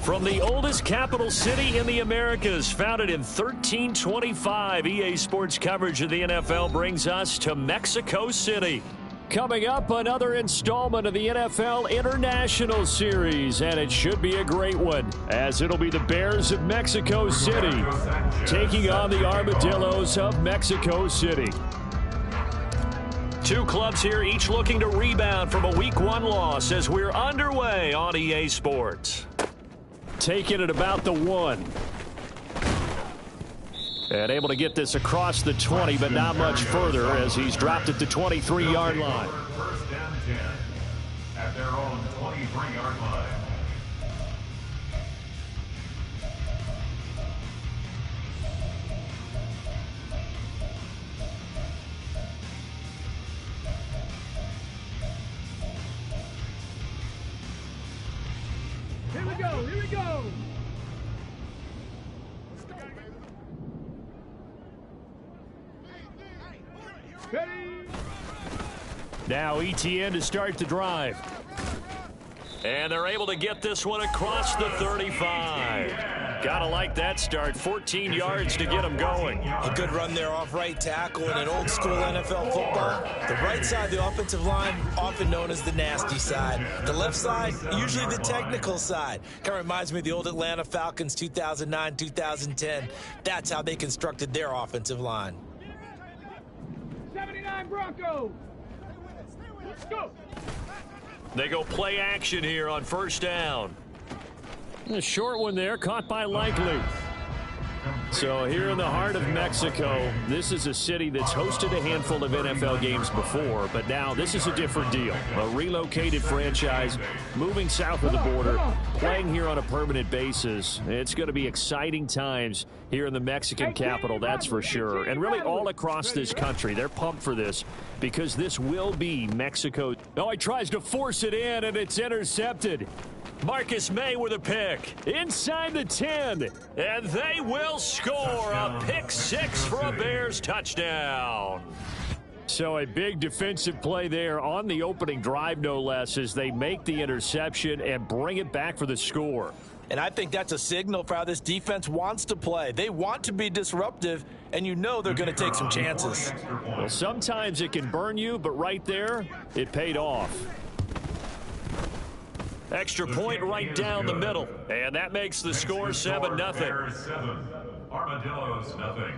From the oldest capital city in the Americas, founded in 1325, EA Sports coverage of the NFL brings us to Mexico City. Coming up, another installment of the NFL International Series, and it should be a great one, as it'll be the Bears of Mexico City taking on the Armadillos of Mexico City. Two clubs here, each looking to rebound from a Week 1 loss as we're underway on EA Sports. Taking it about the 1. And able to get this across the 20, but not much further as he's dropped at the 23-yard line. First down 10 at their own 23-yard line. Here we go, here we go. Ready. Now ETN to start the drive. And they're able to get this one across the 35. Gotta like that start. 14 yards to get them going. A good run there off right tackle in an old school NFL football. The right side of the offensive line, often known as the nasty side. The left side, usually the technical side. Kind of reminds me of the old Atlanta Falcons 2009, 2010. That's how they constructed their offensive line. 79 Broncos. Let's go. They go play action here on first down. A short one there, caught by Likely. So here in the heart of Mexico, this is a city that's hosted a handful of NFL games before, but now this is a different deal. A relocated franchise, moving south of the border, playing here on a permanent basis. It's going to be exciting times here in the Mexican capital, that's for sure. And really all across this country, they're pumped for this because this will be Mexico. Oh, he tries to force it in, and it's intercepted. Marcus May with a pick inside the 10, and they will score a pick 6 for a Bears touchdown. So a big defensive play there on the opening drive, no less, as they make the interception and bring it back for the score. And I think that's a signal for how this defense wants to play. They want to be disruptive, and you know they're going to take some chances. Well, sometimes it can burn you, but right there, it paid off. Extra point right down the middle, and that makes the score 7-0. Armadillos, nothing.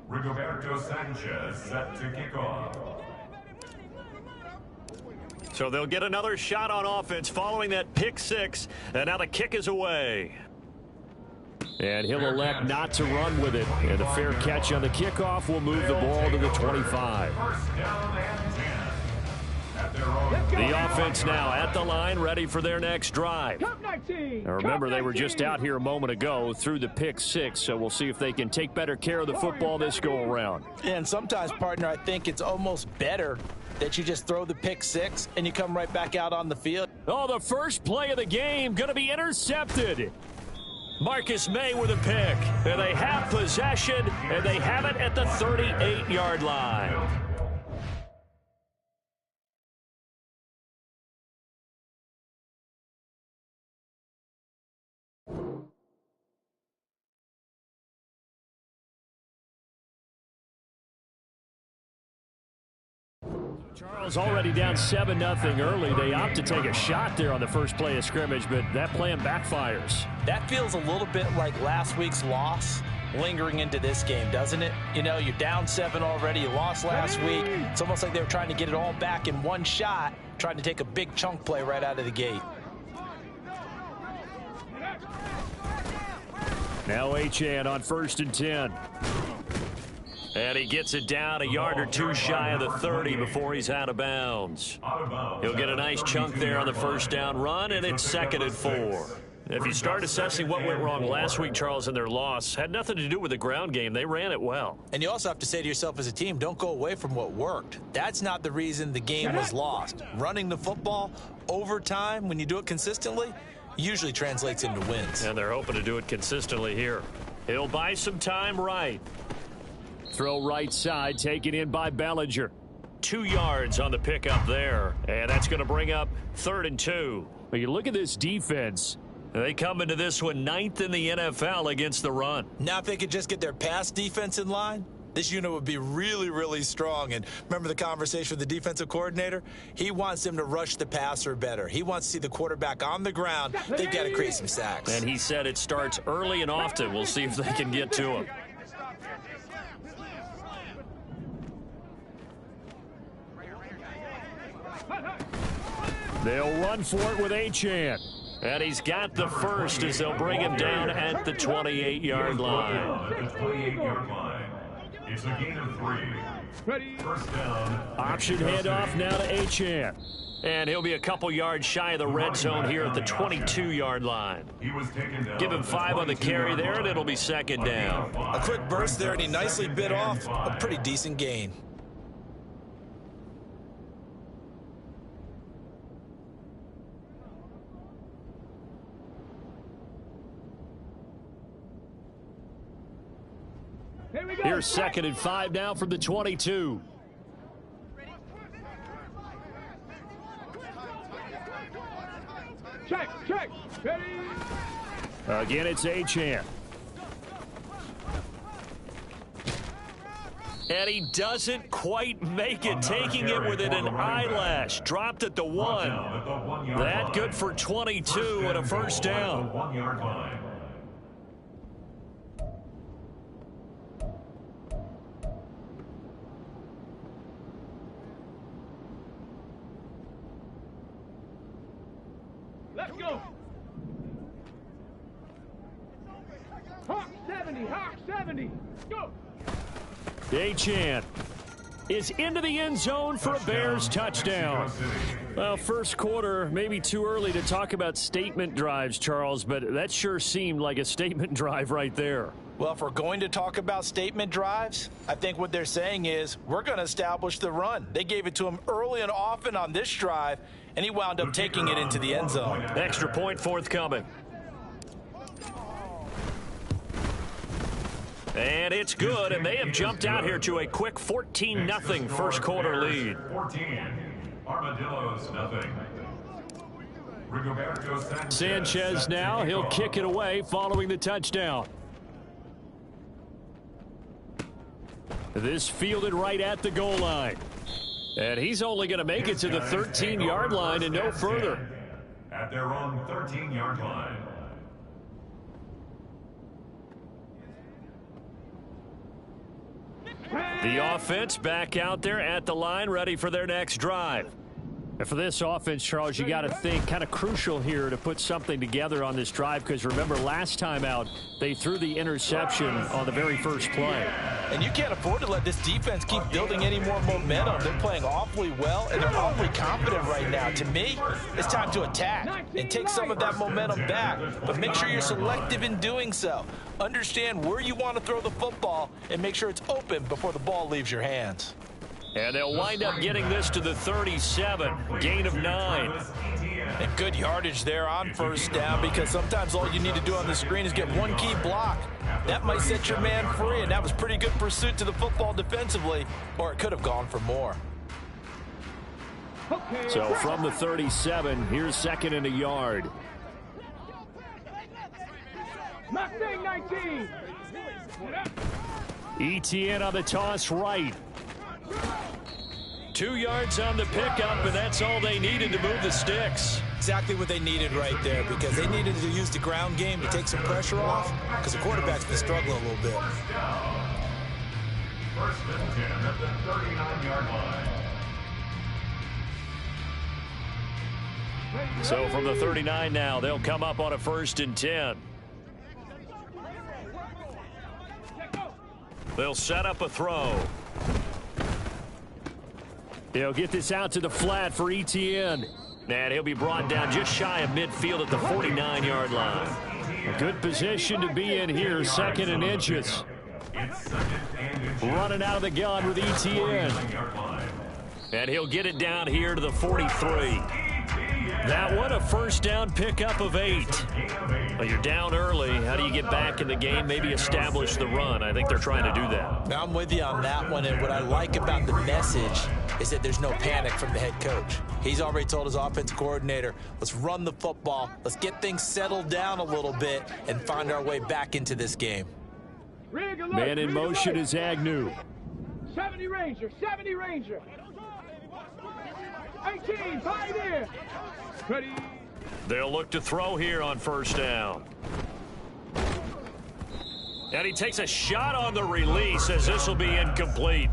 Rigoberto Sanchez set to kick off. So they'll get another shot on offense following that pick 6, and now the kick is away. And he'll elect not to run with it. And a fair catch on the kickoff will move the ball to the 25. The offense now at the line, ready for their next drive. Now remember, they were just out here a moment ago through the pick 6, so we'll see if they can take better care of the football this go-around. And sometimes, partner, I think it's almost better that you just throw the pick 6 and you come right back out on the field. Oh, the first play of the game going to be intercepted. Marcus May with a pick. And they have possession, and they have it at the 38-yard line. Charles already down 7-0 early. They opt to take a shot there on the first play of scrimmage, but that plan backfires. That feels a little bit like last week's loss lingering into this game, doesn't it? You know, you're down 7 already. You lost last week. It's almost like they were trying to get it all back in one shot, trying to take a big chunk play right out of the gate. Now Achane on 1st and 10. And he gets it down a yard or two shy of the 30 before he's out of bounds. He'll get a nice chunk there on the first down run, and it's 2nd and 4. If you start assessing what went wrong last week, Charles, in their loss, had nothing to do with the ground game. They ran it well. And you also have to say to yourself as a team, don't go away from what worked. That's not the reason the game was lost. Running the football over time, when you do it consistently, usually translates into wins. And they're hoping to do it consistently here. He'll buy some time right. Throw right side, taken in by Bellinger. 2 yards on the pickup there. And that's going to bring up 3rd and 2. But you look at this defense. They come into this one 9th in the NFL against the run. Now if they could just get their pass defense in line, this unit would be really, really strong. And remember the conversation with the defensive coordinator? He wants them to rush the passer better. He wants to see the quarterback on the ground. They've got to create some sacks. And he said it starts early and often. We'll see if they can get to him. They'll run for it with Achane. And he's got the first as they'll bring him down at the 28-yard line. At the 28-yard line. It's a gain of 3. Ready. First down. Option handoff now to Achane. And he'll be a couple yards shy of the red zone here at the 22-yard line. He was taken down. Give him 5 on the carry there, and it'll be 2nd down. A quick burst there, and he nicely bit off a pretty decent gain. Here we go. Here's 2nd and 5 now from the 22. Check. Ready. Again, it's Achane. And he doesn't quite make it, taking it within an eyelash. Dropped at the 1. That good for 22 and a first down. 1-yard line. Let's go. Hawk 70. Go. Achane is into the end zone for a Bears touchdown. Well, first quarter, maybe too early to talk about statement drives, Charles, but that sure seemed like a statement drive right there. Well, if we're going to talk about statement drives, I think what they're saying is we're going to establish the run. They gave it to him early and often on this drive, and he wound up taking it into the end zone. Extra point forthcoming. And it's good, and they have jumped out here to a quick 14-0 first quarter lead. 14. Armadillos, nothing. Rigoberto Sanchez now, he'll kick it away following the touchdown. This fielded right at the goal line. And he's only going to make it to the 13-yard line and no further. At their own 13-yard line. The offense back out there at the line, ready for their next drive. And for this offense, Charles, you got to think kind of crucial here to put something together on this drive, because remember last time out they threw the interception on the very first play. And you can't afford to let this defense keep building any more momentum. They're playing awfully well, and they're awfully confident right now. To me, it's time to attack and take some of that momentum back, but make sure you're selective in doing so. Understand where you want to throw the football and make sure it's open before the ball leaves your hands. And they'll wind up getting this to the 37, gain of 9. And good yardage there on first down, because sometimes all you need to do on the screen is get one key block. That might set your man free, and that was pretty good pursuit to the football defensively, or it could have gone for more. So from the 37, here's 2nd and a yard. Mustang 19. Etienne on the toss right. 2 yards on the pickup, and that's all they needed to move the sticks. Exactly what they needed right there, because they needed to use the ground game to take some pressure off, because the quarterback's been struggling a little bit. First and 10 at the 39-yard line. So from the 39 now, they'll come up on a 1st and 10. They'll set up a throw. They'll get this out to the flat for Etienne. And he'll be brought down just shy of midfield at the 49-yard line. A good position to be in here, second and inches. Running out of the gun with ETN. And he'll get it down here to the 43. That one, a first down pickup of 8. Well, you're down early. How do you get back in the game? Maybe establish the run. I think they're trying to do that. Now, I'm with you on that one, and what I like about the message is that there's no panic from the head coach. He's already told his offensive coordinator, let's run the football, let's get things settled down a little bit, and find our way back into this game. Man in motion is Agnew. 70 Ranger, 70 Ranger. 18, Pioneer. Ready. They'll look to throw here on first down. And he takes a shot on the release as this will be incomplete.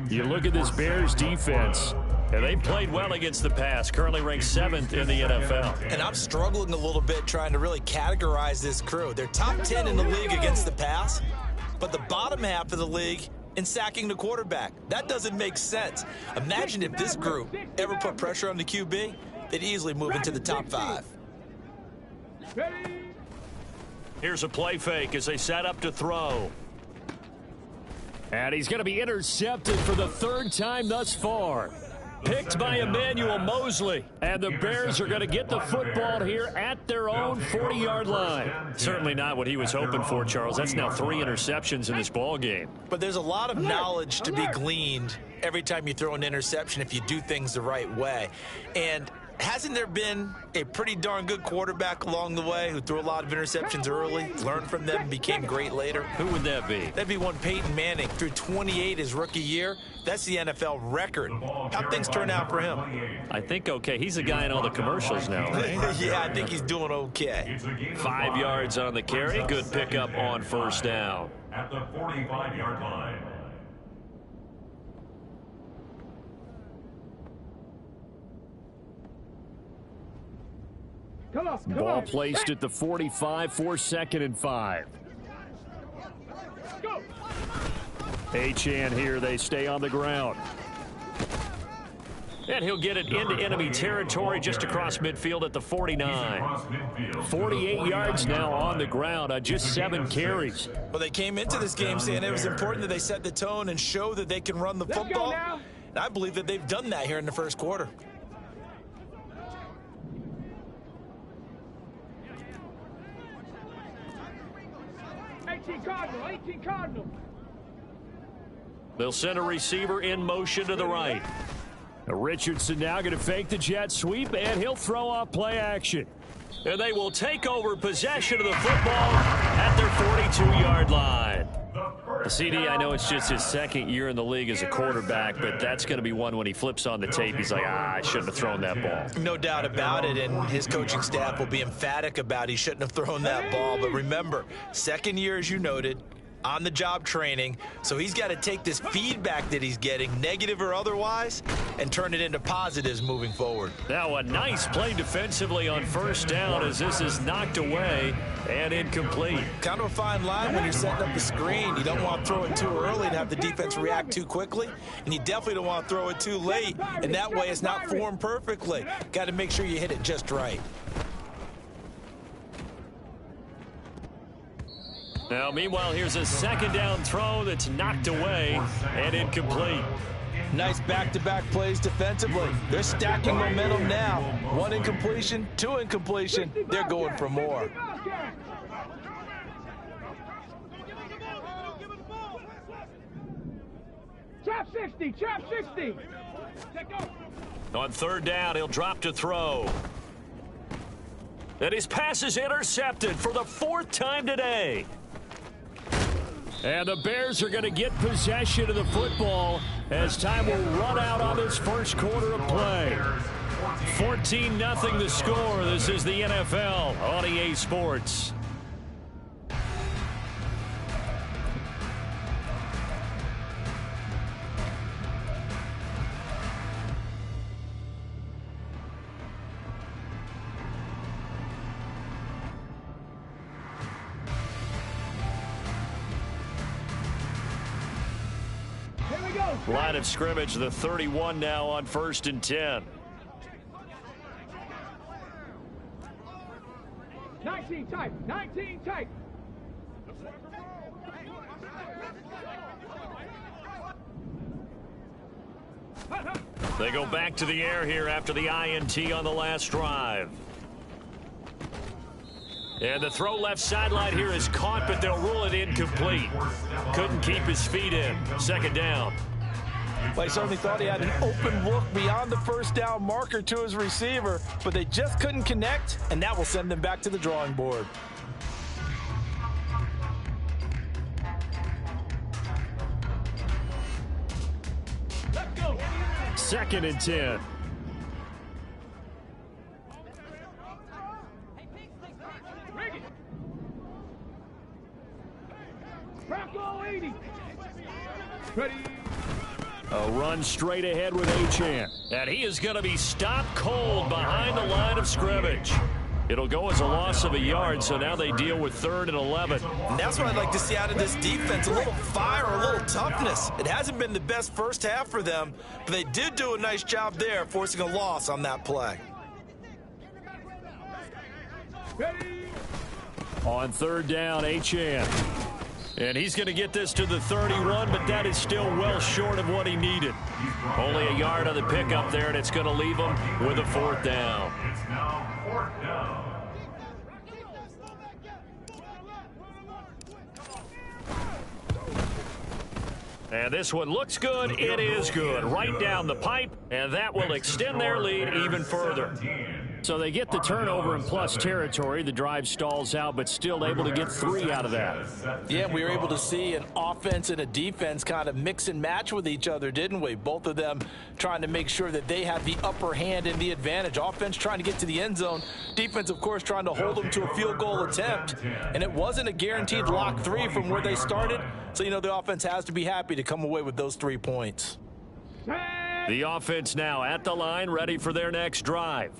You look at this Bears defense, and they played well against the pass, currently ranked 7th in the NFL. And I'm struggling a little bit trying to really categorize this crew. They're top 10 in the league against the pass, but the bottom half of the league in sacking the quarterback. That doesn't make sense. Imagine if this group ever put pressure on the QB, they'd easily move into the top 5. Here's a play fake as they set up to throw. And he's going to be intercepted for the 3rd time thus far. Picked by Emmanuel Mosley. And the Bears are going to get the football here at their own 40-yard line. Certainly not what he was hoping for, Charles. That's now 3 interceptions in this ball game. But there's a lot of knowledge to be gleaned every time you throw an interception if you do things the right way. And hasn't there been a pretty darn good quarterback along the way who threw a lot of interceptions early, learned from them, and became great later? Who would that be? That'd be one Peyton Manning. Threw 28 his rookie year. That's the NFL record. How'd things turn out for him? I think okay. He's the guy in all the commercials now, right? Yeah, I think he's doing okay. 5 yards on the carry. Good pickup on first down. At the 45-yard line. Ball placed at the 45 for 2nd and 5. Go. Achane here. They stay on the ground. And he'll get it into enemy territory just across midfield at the 49. 48 yards now on the ground on just 7 carries. Well, they came into this game saying it was important that they set the tone and show that they can run the football. And I believe that they've done that here in the first quarter. Cardinal, 18 Cardinal. They'll send a receiver in motion to the right. Richardson now going to fake the jet sweep, and he'll throw off play action. And they will take over possession of the football at their 42-yard line. CD, I know it's just his 2nd year in the league as a quarterback, but that's going to be one when he flips on the tape. He's like, I shouldn't have thrown that ball. No doubt about it, and his coaching staff will be emphatic about he shouldn't have thrown that ball. But remember, 2nd year, as you noted, on-the-job training, so he's got to take this feedback that he's getting, negative or otherwise, and turn it into positives moving forward. Now a nice play defensively on first down as this is knocked away and incomplete. Kind of a fine line when you're setting up the screen. You don't want to throw it too early and have the defense react too quickly, and you definitely don't want to throw it too late, and that way it's not formed perfectly. Got to make sure you hit it just right. Now, meanwhile, here's a 2nd down throw that's knocked away and incomplete. Nice back-to-back plays defensively. They're stacking momentum now. 1 incompletion, 2 incompletion. They're going for more. Chop 60, chop 60. On 3rd down, he'll drop to throw. And his pass is intercepted for the 4th time today. And the Bears are going to get possession of the football as time will run out on this first quarter of play. 14-0 the score. This is the NFL on EA Sports. Line of scrimmage, the 31 now on 1st and 10. 19 tight. 19 tight. They go back to the air here after the INT on the last drive. And the throw left sideline here is caught, but they'll rule it incomplete. Couldn't keep his feet in. Second down. Well, he certainly thought he had an open look beyond the first down marker to his receiver, but they just couldn't connect, and that will send them back to the drawing board. Let's go. 2nd and 10. Bronco 80. Ready. A run straight ahead with Achane. And he is going to be stopped cold behind the line of scrimmage. It'll go as a loss of a yard, so now they deal with 3rd and 11. And that's what I'd like to see out of this defense, a little fire, a little toughness. It hasn't been the best first half for them, but they did do a nice job there, forcing a loss on that play. Ready. On 3rd down, Achane. And he's going to get this to the 31, but that is still well short of what he needed. Only a yard on the pickup there, and it's going to leave him with a 4th down. It's now 4th down. And this one looks good. It is good. Right down the pipe, and that will extend their lead even further. So they get the turnover in plus territory. The drive stalls out, but still able to get 3 out of that. Yeah, we were able to see an offense and a defense kind of mix and match with each other, didn't we? Both of them trying to make sure that they have the upper hand and the advantage. Offense trying to get to the end zone. Defense, of course, trying to hold them to a field goal attempt. And it wasn't a guaranteed lock 3 from where they started. So, you know, the offense has to be happy to come away with those 3 points. The offense now at the line, ready for their next drive.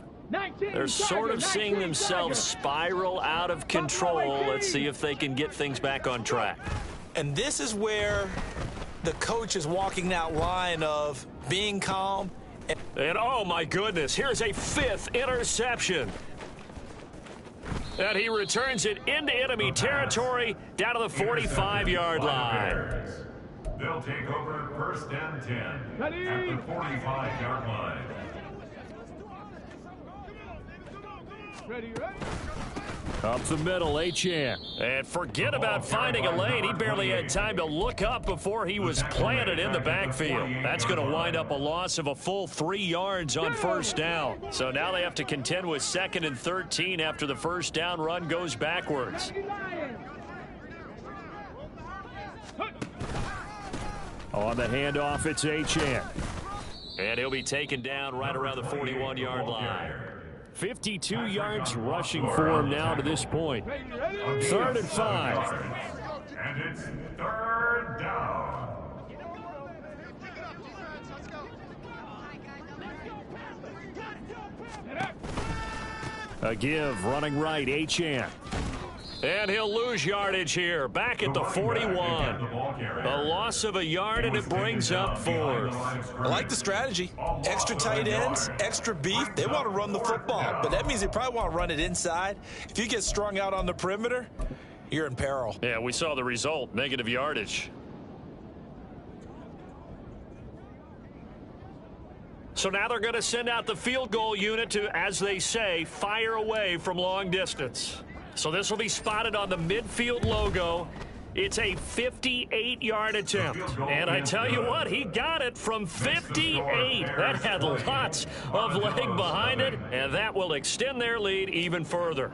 They're sort of seeing themselves spiral out of control. Let's see if they can get things back on track. And this is where the coach is walking that line of being calm. And oh my goodness, here's a 5th interception. And he returns it into enemy territory down to the 45-yard line. They'll take over 1st and 10 at the 45-yard line. Ready, ready. Up the middle, Achane. And forget about finding a lane. He barely had time to look up before he was planted in the backfield. That's going to wind up a loss of a full 3 yards on 1st down. So now they have to contend with 2nd and 13 after the 1st down run goes backwards. On the handoff, it's Achane. And he'll be taken down right around the 41-yard line. 52 yards rushing for him now to this point. 3rd and 5. And it's 3rd down. A give, running right, Achane. And he'll lose yardage here, back at the 41. A loss of a yard, and it brings up 4th. I like the strategy. Extra tight ends, extra beef. They want to run the football, but that means they probably want to run it inside. If you get strung out on the perimeter, you're in peril. Yeah, we saw the result, negative yardage. So now they're going to send out the field goal unit to, as they say, fire away from long distance. So this will be spotted on the midfield logo. It's a 58-yard attempt. And I tell you what, he got it from 58. That had lots of leg behind it, and that will extend their lead even further.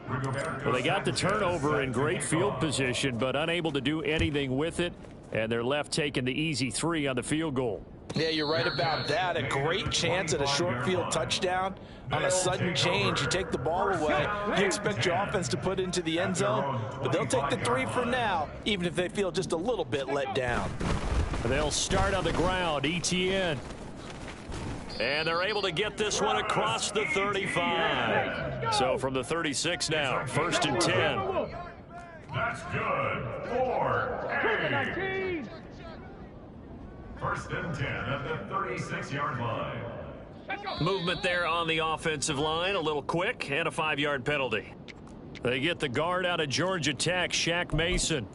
Well, they got the turnover in great field position, but unable to do anything with it, and they're left taking the easy 3 on the field goal. Yeah, you're right about that. A great chance at a short field touchdown. On a sudden change, you take the ball away. You expect your offense to put into the end zone, but they'll take the 3 for now, even if they feel just a little bit let down. They'll start on the ground, Etienne. And they're able to get this one across the 35. So from the 36 now, 1st and 10. That's good. 4-8. 1st and 10 at the 36-yard line. Movement there on the offensive line, a little quick, and a 5-yard penalty. They get the guard out of Georgia Tech, Shaq Mason.